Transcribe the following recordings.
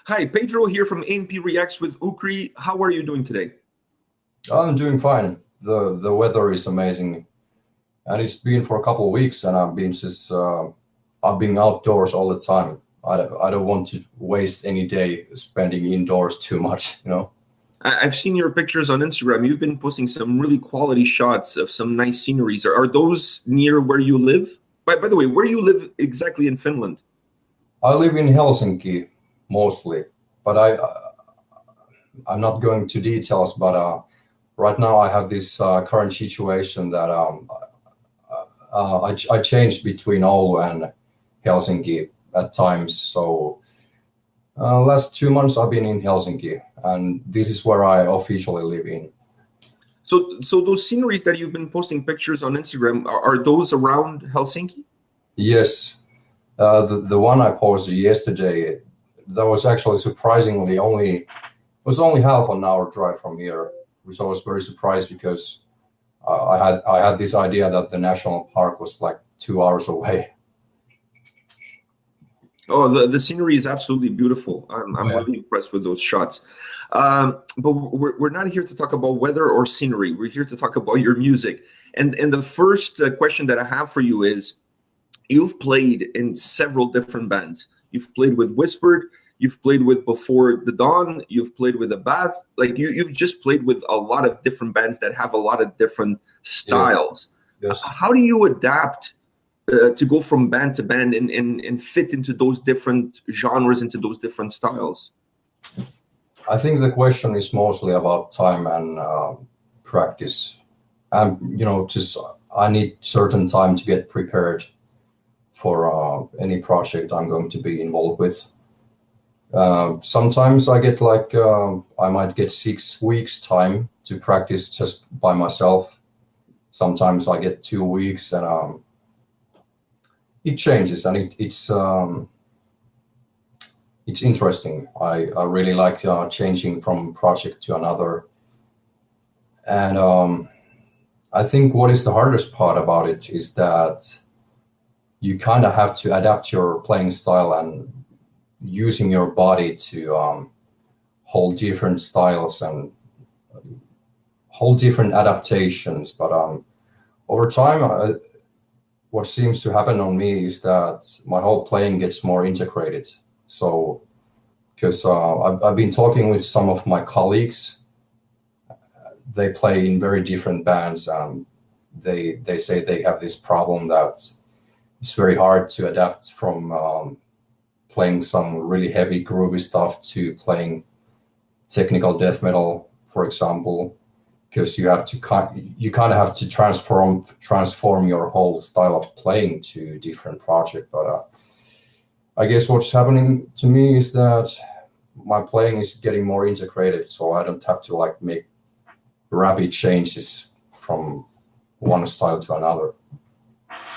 Hi, Pedro here from A&P Reacts with Ukri. How are you doing today? I'm doing fine. The weather is amazing, and it's been for a couple of weeks, and I've been outdoors all the time. I don't want to waste any day spending indoors too much. I've seen your pictures on Instagram. You've been posting some really quality shots of some nice sceneries. Are those near where you live? By the way, where do you live exactly in Finland? I live in Helsinki mostly, but I'm not going to details. But right now I have this current situation that I changed between Oulu and Helsinki at times. So last 2 months I've been in Helsinki, and this is where I officially live in. So those sceneries that you've been posting pictures on Instagram, are those around Helsinki? Yes, the one I posted yesterday, that was actually surprisingly only half an hour drive from here, which I was very surprised because I had this idea that the national park was like 2 hours away. Oh, the scenery is absolutely beautiful. I'm Yeah. really impressed with those shots. But we're not here to talk about weather or scenery. We're here to talk about your music. And the first question that I have for you is, you've played in several different bands. You've played with Whispered. You've played with Before the Dawn. You've played with A Bath. Like you've just played with a lot of different bands that have a lot of different styles. Yeah. Yes. How do you adapt to go from band to band and fit into those different genres, into those different styles? I think the question is mostly about time and practice. And just I need certain time to get prepared for any project I'm going to be involved with. Sometimes I get I might get 6 weeks time to practice just by myself. Sometimes I get 2 weeks, and it changes, and it's interesting. I really like changing from project to another, and I think what is the hardest part about it is that you kind of have to adapt your playing style and using your body to hold different styles and hold different adaptations. But over time, what seems to happen on me is that my whole playing gets more integrated. So, because I've been talking with some of my colleagues, they play in very different bands, and they say they have this problem that it's very hard to adapt from playing some really heavy groovy stuff to playing technical death metal, for example, because you kind of have to transform your whole style of playing to a different project. But I guess what's happening to me is that my playing is getting more integrated, so I don't have to make rapid changes from one style to another.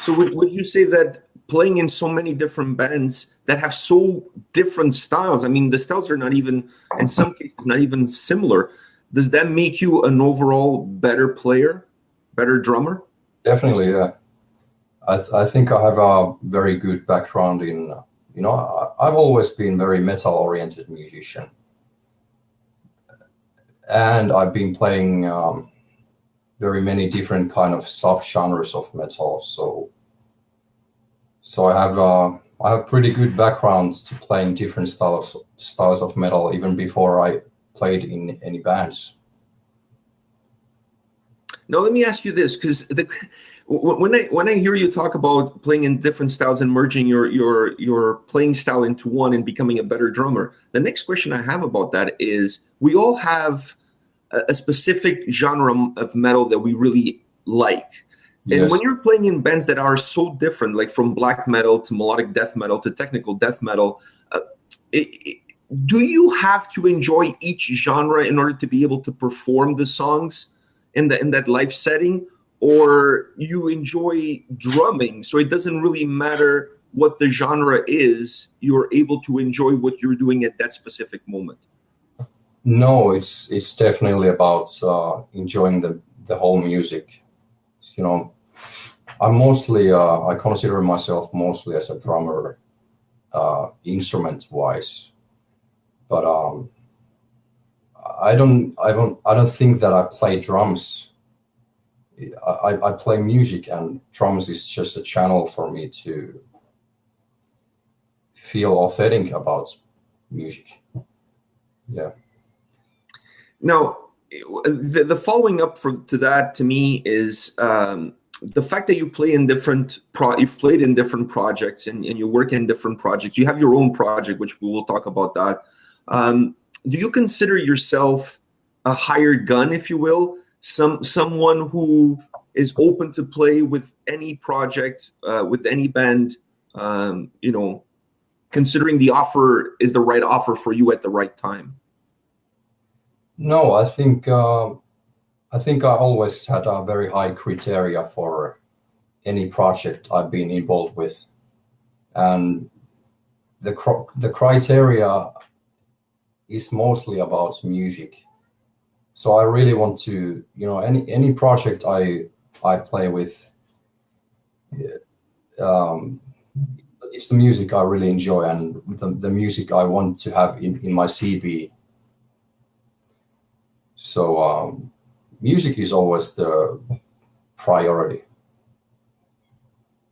So would you say that playing in so many different bands that have so different styles, I mean, the styles are not even, in some cases, not even similar, does that make you an overall better player, better drummer? Definitely, yeah. I think I have a very good background in, I've always been very metal-oriented musician. And I've been playing very many different kind of sub-genres of metal. So I have pretty good backgrounds to playing different styles of metal even before I played in any bands. Now let me ask you this, because when I hear you talk about playing in different styles and merging your playing style into one and becoming a better drummer, the next question I have about that is, we all have a specific genre of metal that we really like. And Yes. when you're playing in bands that are so different, like from black metal to melodic death metal to technical death metal, do you have to enjoy each genre in order to be able to perform the songs in that live setting, or you enjoy drumming, so it doesn't really matter what the genre is, you're able to enjoy what you're doing at that specific moment? No, it's definitely about enjoying the whole music. I consider myself mostly as a drummer, instrument-wise. but I don't think that I play drums. I play music, and drums is just a channel for me to feel authentic about music. Yeah. Now, the following up to that to me is the fact that you play in you've played in different projects and you work in different projects. You have your own project, which we will talk about that. Do you consider yourself a hired gun, if you will, someone who is open to play with any project, with any band, considering the offer is the right offer for you at the right time? No, I think I always had a very high criteria for any project I've been involved with, and the criteria is mostly about music. So I really want to, any project I play with, it's the music I really enjoy and the music I want to have in my CV. So music is always the priority.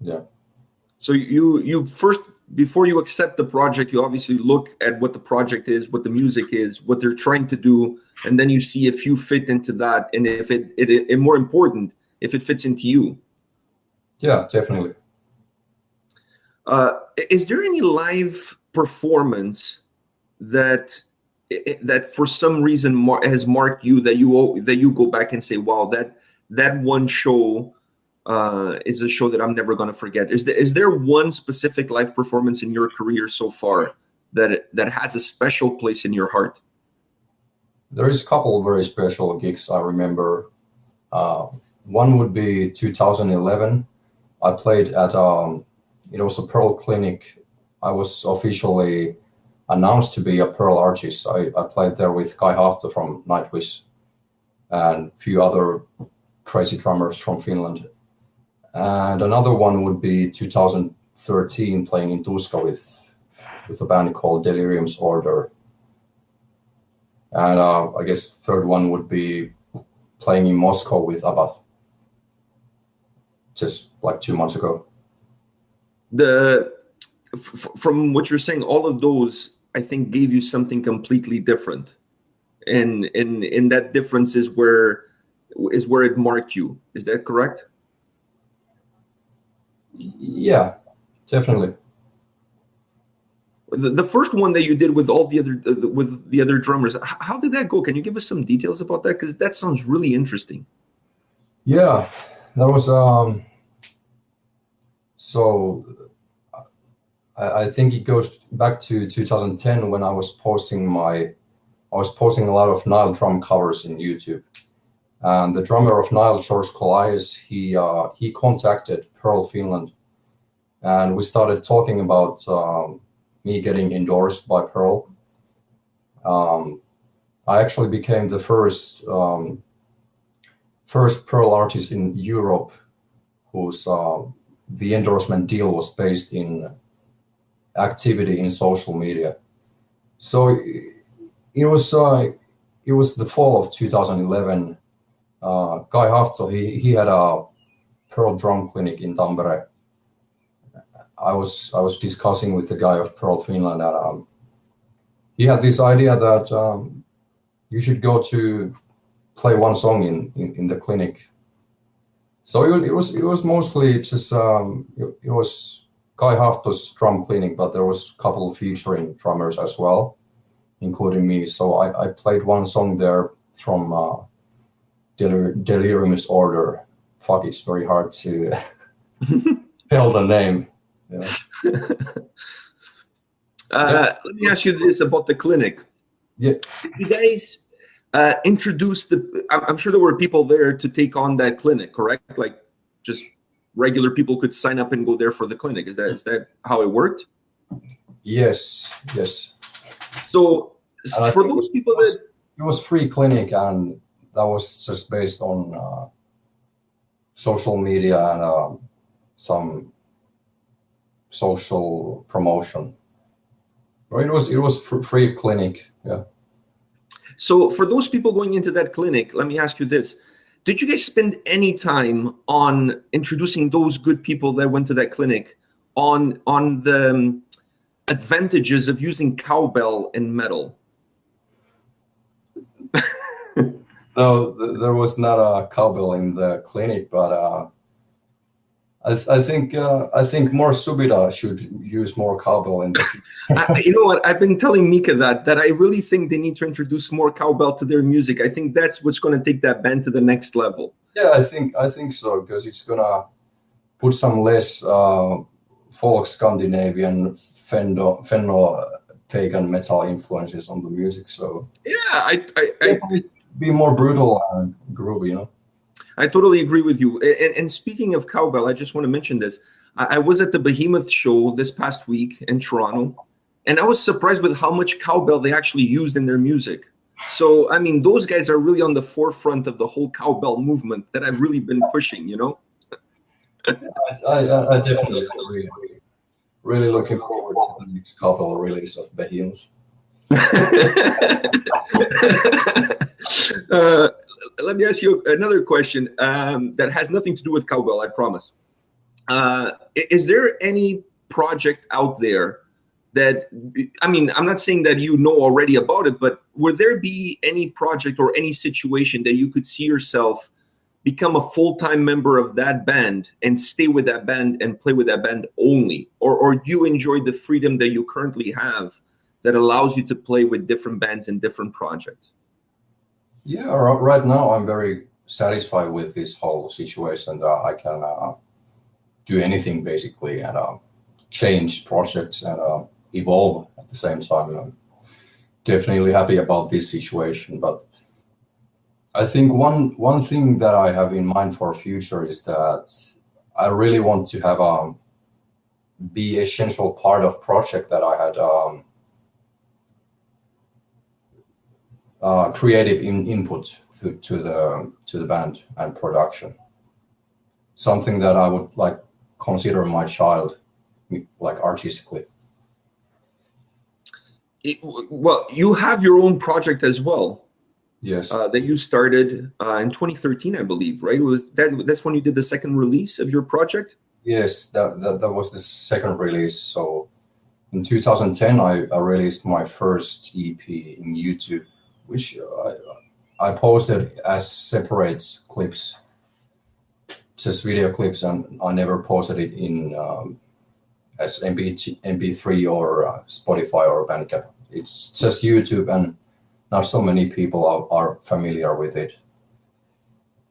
Yeah. So you first, before you accept the project, you obviously look at what the project is, what the music is, what they're trying to do, and then you see if you fit into that, and if it more important, if it fits into you. Yeah, definitely. Is there any live performance that for some reason has marked you, that you go back and say, wow, that one show is a show that I'm never going to forget? Is there one specific live performance in your career so far that has a special place in your heart? There is a couple of very special gigs I remember. One would be 2011. I played at it was a Pearl clinic. I was officially announced to be a Pearl artist. I played there with Kai Hahto from Nightwish and a few other crazy drummers from Finland. And another one would be 2013, playing in Tuska with a band called Delirium's Order. And I guess third one would be playing in Moscow with ABBA, just like 2 months ago. From what you're saying, all of those, I think, gave you something completely different, and that difference is where it marked you. Is that correct? Yeah, definitely. The first one that you did with all the other drummers, how did that go? Can you give us some details about that? Because that sounds really interesting. Yeah, that was so I think it goes back to 2010 when I was posting a lot of Nile drum covers in YouTube. And the drummer of Nile, George Colias, he contacted Pearl Finland, and we started talking about me getting endorsed by Pearl. I actually became the first Pearl artist in Europe whose the endorsement deal was based in activity in social media. So it was the fall of 2011. Kai Hahto, he had a Pearl drum clinic in Tampere. I was discussing with the guy of Pearl Finland, and he had this idea that you should go to play one song in the clinic. So it was mostly just it was Kai Hahto's drum clinic, but there was a couple of featuring drummers as well, including me. So I played one song there from Delirium's Order. Fuck, it's very hard to spell the name. Yeah. Let me ask you this about the clinic. Yeah. Did you guys introduce I'm sure there were people there to take on that clinic, correct? Like just regular people could sign up and go there for the clinic. Is that how it worked? Yes. So for those people it was free clinic, and that was just based on social media and some social promotion. Well, it was free clinic. Yeah. So for those people going into that clinic, let me ask you this. Did you guys spend any time on introducing those good people that went to that clinic on the advantages of using cowbell in metal? No, there was not a cowbell in the clinic, but I think more Subida should use more cowbell in the future. You know what? I've been telling Mika that I really think they need to introduce more cowbell to their music. I think that's what's going to take that band to the next level. Yeah, I think so, because it's gonna put some less folk Scandinavian Fenno pagan metal influences on the music. So yeah, I be more brutal and groovy, you know. I totally agree with you. And speaking of cowbell, I just want to mention this. I was at the Behemoth show this past week in Toronto, and I was surprised with how much cowbell they actually used in their music. So, I mean, those guys are really on the forefront of the whole cowbell movement that I've really been pushing, you know? I definitely agree. Really looking forward to the next cowbell release of Behemoth. Let me ask you another question that has nothing to do with cowbell, I promise. Is there any project out there that, I mean, I'm not saying that you know already about it, but would there be any project or any situation that you could see yourself become a full-time member of that band and stay with that band and play with that band only? Or do you enjoy the freedom that you currently have that allows you to play with different bands and different projects? Yeah, right now I'm very satisfied with this whole situation that I can do anything basically and change projects and evolve at the same time. I'm definitely happy about this situation, but I think one thing that I have in mind for future is that I really want to have be essential part of project that I had creative input to the band and production. Something that I would like consider my child, like artistically. Well, you have your own project as well. Yes. That you started in 2013, I believe, right? That's when you did the second release of your project? Yes, that was the second release. So in 2010, I released my first EP in YouTube, which I posted as separate clips, just video clips, and I never posted it in as MP3 or Spotify or Bandcamp. It's just YouTube, and not so many people are familiar with it.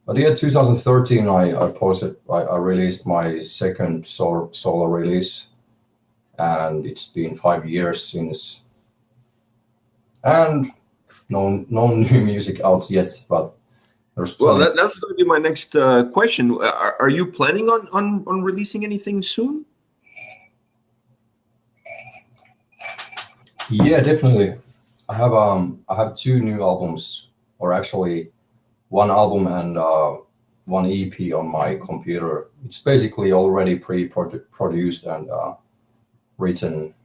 But yeah, 2013, I released my second solo release, and it's been 5 years since. And no new music out yet, but there's plenty. Well, that's going to be my next question. Are you planning on releasing anything soon? Yeah, definitely. I have 2 new albums, or actually 1 album and 1 EP on my computer. It's basically already pre-produced and written.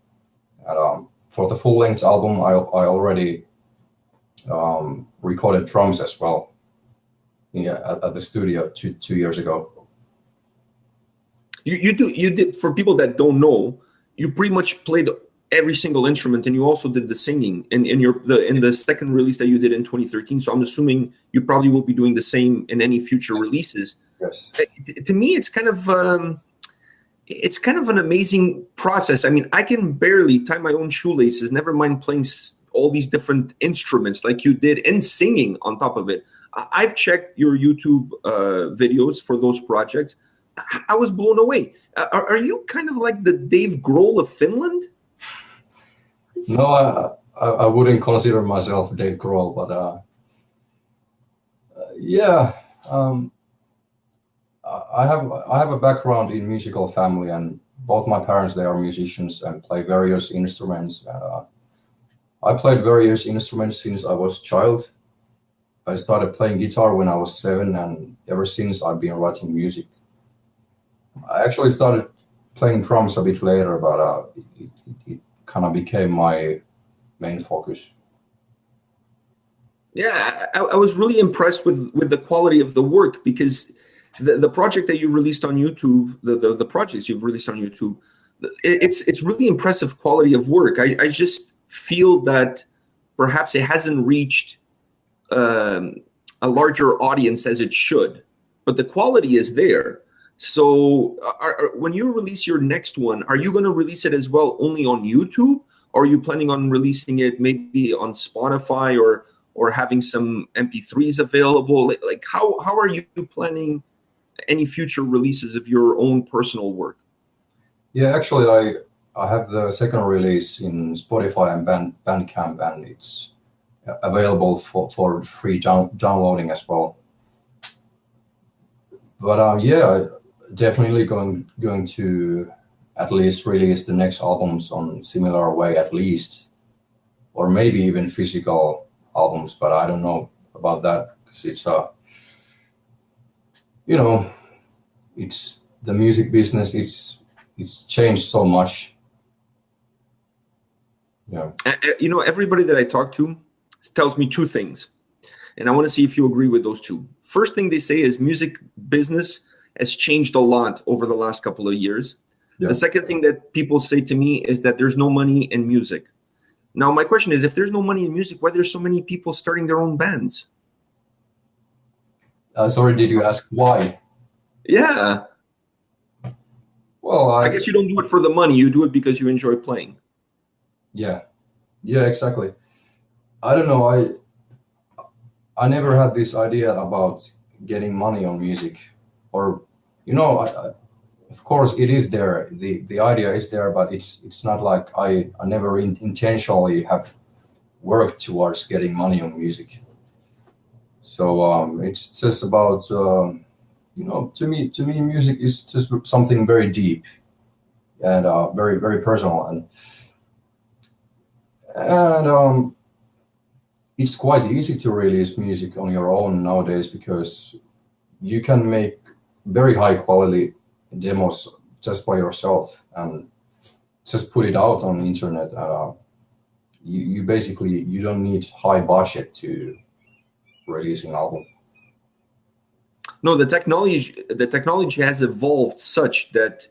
And for the full-length album, I already recorded drums as well. Yeah, at the studio two years ago. You did, for people that don't know, you pretty much played every single instrument, and you also did the singing in the second release that you did in 2013. So I'm assuming you probably will be doing the same in any future releases. Yes. To me, it's kind of an amazing process. I mean, I can barely tie my own shoelaces, never mind playing all these different instruments like you did and singing on top of it. I've checked your YouTube videos for those projects. I was blown away. Are you kind of like the Dave Grohl of Finland? No, I wouldn't consider myself Dave Grohl, but yeah, I have a background in musical family, and both my parents, they are musicians and play various instruments. I played various instruments since I was a child. I started playing guitar when I was 7, and ever since I've been writing music. I actually started playing drums a bit later, but it kind of became my main focus. Yeah, I was really impressed with the quality of the work, because the project that you released on YouTube, the projects you've released on YouTube, it's really impressive quality of work. I just feel that perhaps it hasn't reached a larger audience as it should, but the quality is there. So when you release your next one, are you going to release it as well only on YouTube, or are you planning on releasing it maybe on Spotify or having some MP3s available? Like how are you planning any future releases of your own personal work? Yeah, actually, I have the second release in Spotify and Bandcamp, and it's available for free downloading as well. But yeah, definitely going to at least release the next albums on similar way, at least, or maybe even physical albums. But I don't know about that, because it's you know, it's the music business. It's changed so much. Yeah. You know, everybody that I talk to tells me two things, and I want to see if you agree with those two. First thing they say is music business has changed a lot over the last couple of years. Yeah. The second thing that people say to me is that there's no money in music. Now, my question is, if there's no money in music, why there's so many people starting their own bands? Sorry, did you ask why? Yeah. Well, I guess you don't do it for the money. You do it because you enjoy playing. Yeah, exactly. I don't know. I never had this idea about getting money on music, or of course it is there. The idea is there, but it's not like I never intentionally have worked towards getting money on music. So it's just about to me music is just something very deep and very, very personal, and it's quite easy to release music on your own nowadays, because you can make very high quality demos just by yourself and just put it out on the internet. You basically, you don't need high budget to release an album. No, the technology has evolved such that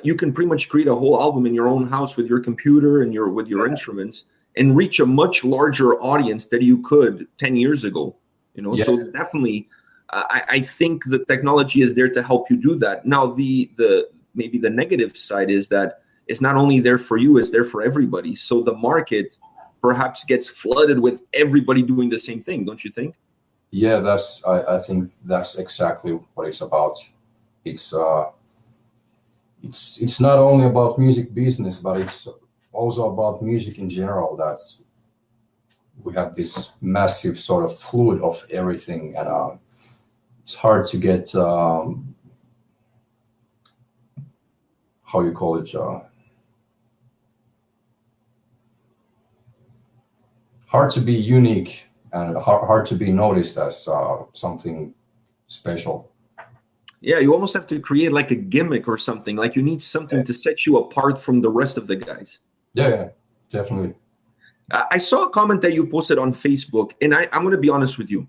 you can pretty much create a whole album in your own house with your computer and with your instruments, and reach a much larger audience than you could 10 years ago. Yeah. So definitely, I think the technology is there to help you do that. Now, the maybe the negative side is that it's not only there for you, it's there for everybody. So the market perhaps gets flooded with everybody doing the same thing, don't you think? Yeah, I think that's exactly what it's about. It's not only about music business, but it's also about music in general. That we have this massive sort of fluid of everything, and it's hard to get how you call it, hard to be unique and hard to be noticed as something special. Yeah, you almost have to create like a gimmick or something. Like you need something to set you apart from the rest of the guys. Yeah, definitely. I saw a comment that you posted on Facebook, and I'm going to be honest with you.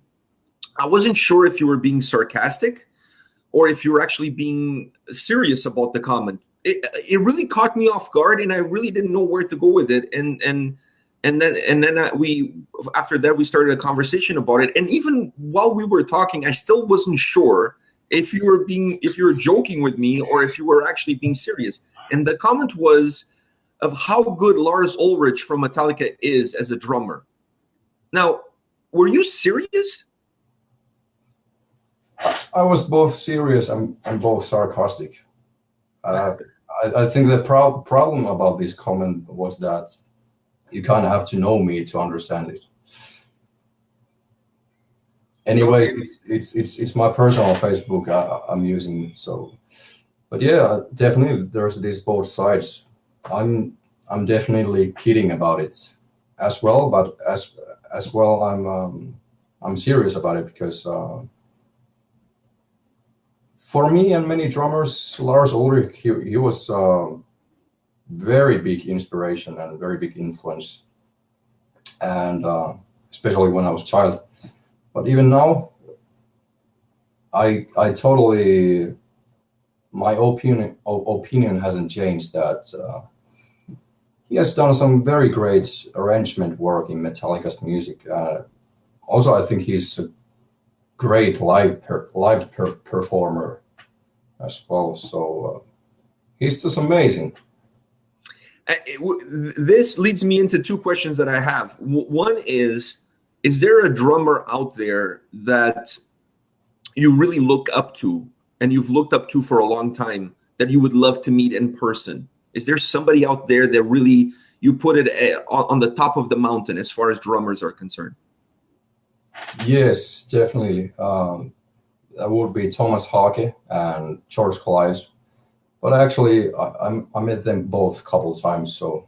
I wasn't sure if you were being sarcastic or if you were actually being serious about the comment. It really caught me off guard, and I really didn't know where to go with it. And then we after that we started a conversation about it. And even while we were talking, I still wasn't sure if you were joking with me or if you were actually being serious. And the comment was of how good Lars Ulrich from Metallica is as a drummer. Now, were you serious? I was both serious and both sarcastic. I think the problem about this comment was that you kind of have to know me to understand it. Anyway, okay. It's my personal Facebook I'm using. So, but yeah, definitely there's this both sides. I'm definitely kidding about it as well, but as well I'm serious about it, because for me and many drummers, Lars Ulrich, he was very big inspiration and very big influence, and especially when I was a child. But even now, I totally, my opinion hasn't changed that he has done some very great arrangement work in Metallica's music. Also, I think he's a great live performer as well. So he's just amazing. This leads me into two questions that I have. One is there a drummer out there that you really look up to and you've looked up to for a long time that you would love to meet in person? Is there somebody out there that really you put it on the top of the mountain as far as drummers are concerned? Yes, definitely. That would be Thomas Hake and George Calais. But actually, I met them both a couple of times. So,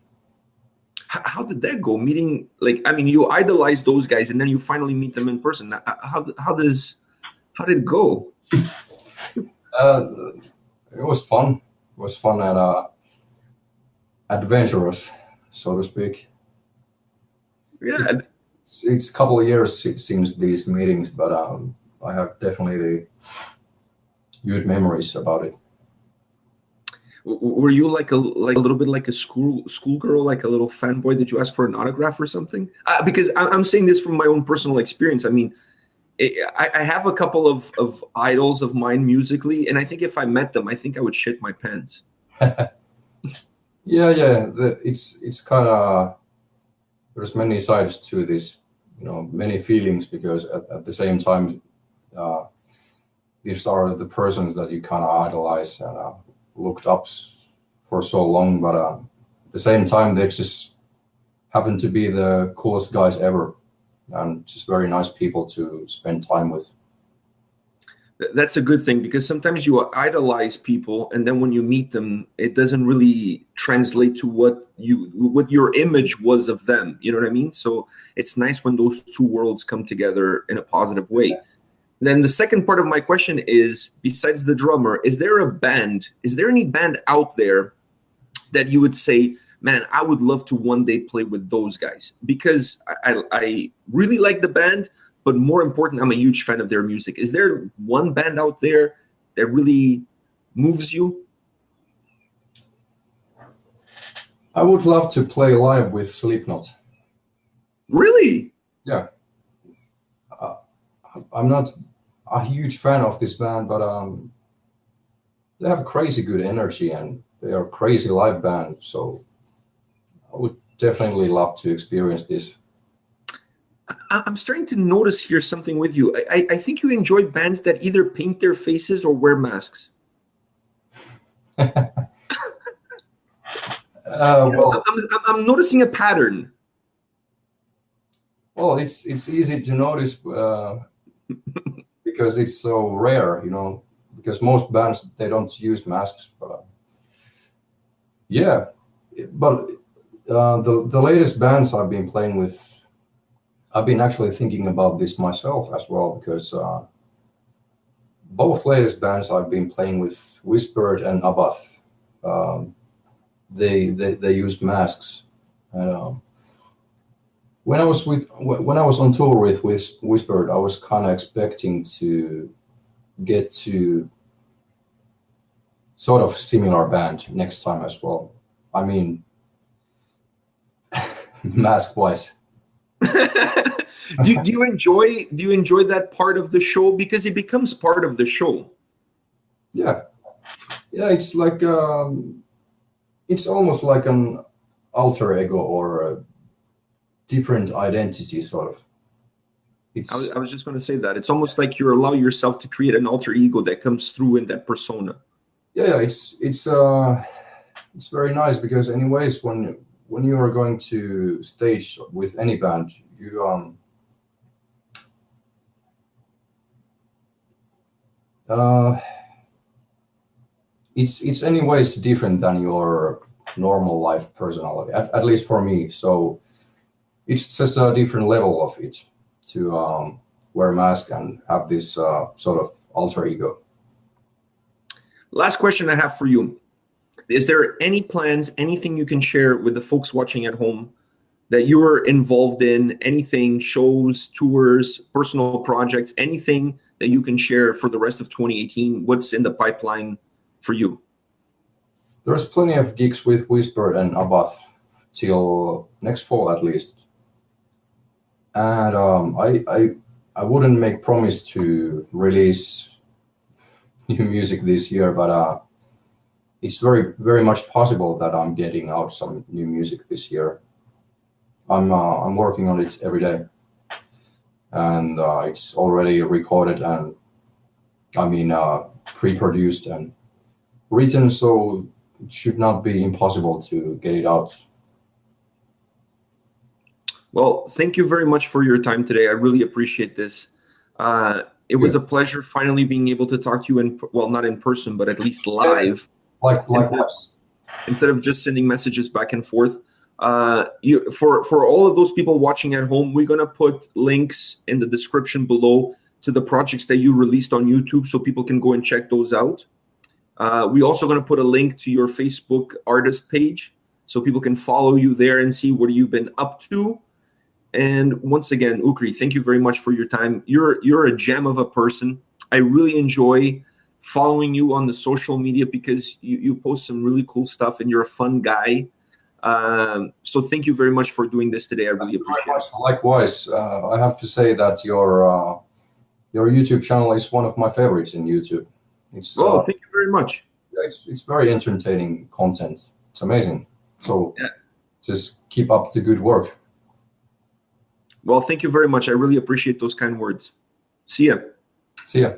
how did that go? Meeting, like, I mean, you idolize those guys, and then you finally meet them in person. How did it go? It was fun. It was fun and adventurous, so to speak. Yeah, it's a couple of years since these meetings, but I have definitely good memories about it. Were you like a little bit like a schoolgirl, like a little fanboy? Did you ask for an autograph or something? Because I'm saying this from my own personal experience. I mean, I have a couple of idols of mine musically, and I think if I met them, I think I would shit my pants. Yeah. It's kind of, there's many sides to this, many feelings, because at the same time, these are the persons that you kind of idolize and looked up for so long, but at the same time, they just happen to be the coolest guys ever and just very nice people to spend time with. That's a good thing, because sometimes you idolize people, and then when you meet them, it doesn't really translate to what your image was of them. You know what I mean? So it's nice when those two worlds come together in a positive way. Yeah. Then the second part of my question is, besides the drummer, is there any band out there that you would say, man, I would love to one day play with those guys? Because I really like the band, but more important, I'm a huge fan of their music. Is there one band out there that really moves you? I would love to play live with Slipknot. Really? Yeah. I'm not a huge fan of this band, but they have crazy good energy and they are a crazy live band. So I would definitely love to experience this. I'm starting to notice here something with you. I think you enjoy bands that either paint their faces or wear masks. Well, I'm noticing a pattern. Well, it's easy to notice because it's so rare, because most bands, they don't use masks. But yeah, but the latest bands I've been playing with, I've been actually thinking about this myself as well, because both latest bands I've been playing with, Whispered and Abath, they used masks. When I was on tour with Whispered, I was kind of expecting to get to sort of similar band next time as well. I mean, mask-wise. Do you enjoy that part of the show, because it becomes part of the show? Yeah, it's like it's almost like an alter ego or a different identity, sort of. I was just going to say that it's almost like you allow yourself to create an alter ego that comes through in that persona. Yeah, it's very nice, because anyways, when you are going to stage with any band, you it's anyways different than your normal life personality, at least for me. So it's just a different level of it to wear a mask and have this sort of alter ego. Last question I have for you. Is there any plans, anything you can share with the folks watching at home that you were involved in, anything, shows, tours, personal projects, anything that you can share for the rest of 2018? What's in the pipeline for you? There's plenty of gigs with Whisper and Abath till next fall at least. And I wouldn't make promise to release new music this year, but it's very much possible that I'm getting out some new music this year. I'm working on it every day, and it's already recorded and pre-produced and written, so it should not be impossible to get it out. Well, thank you very much for your time today. I really appreciate this. It was a pleasure finally being able to talk to you not in person, but at least live. Likewise. Instead of just sending messages back and forth. For all of those people watching at home, we're going to put links in the description below to the projects that you released on YouTube so people can go and check those out. We're also going to put a link to your Facebook artist page so people can follow you there and see what you've been up to. And once again, Ukri, thank you very much for your time. You're a gem of a person. I really enjoy following you on the social media because you post some really cool stuff and you're a fun guy. So thank you very much for doing this today. I really appreciate it. Likewise, I have to say that your YouTube channel is one of my favorites in YouTube. Thank you very much. It's very entertaining content. It's amazing. So just keep up the good work. Well, thank you very much. I really appreciate those kind words. See ya. See ya.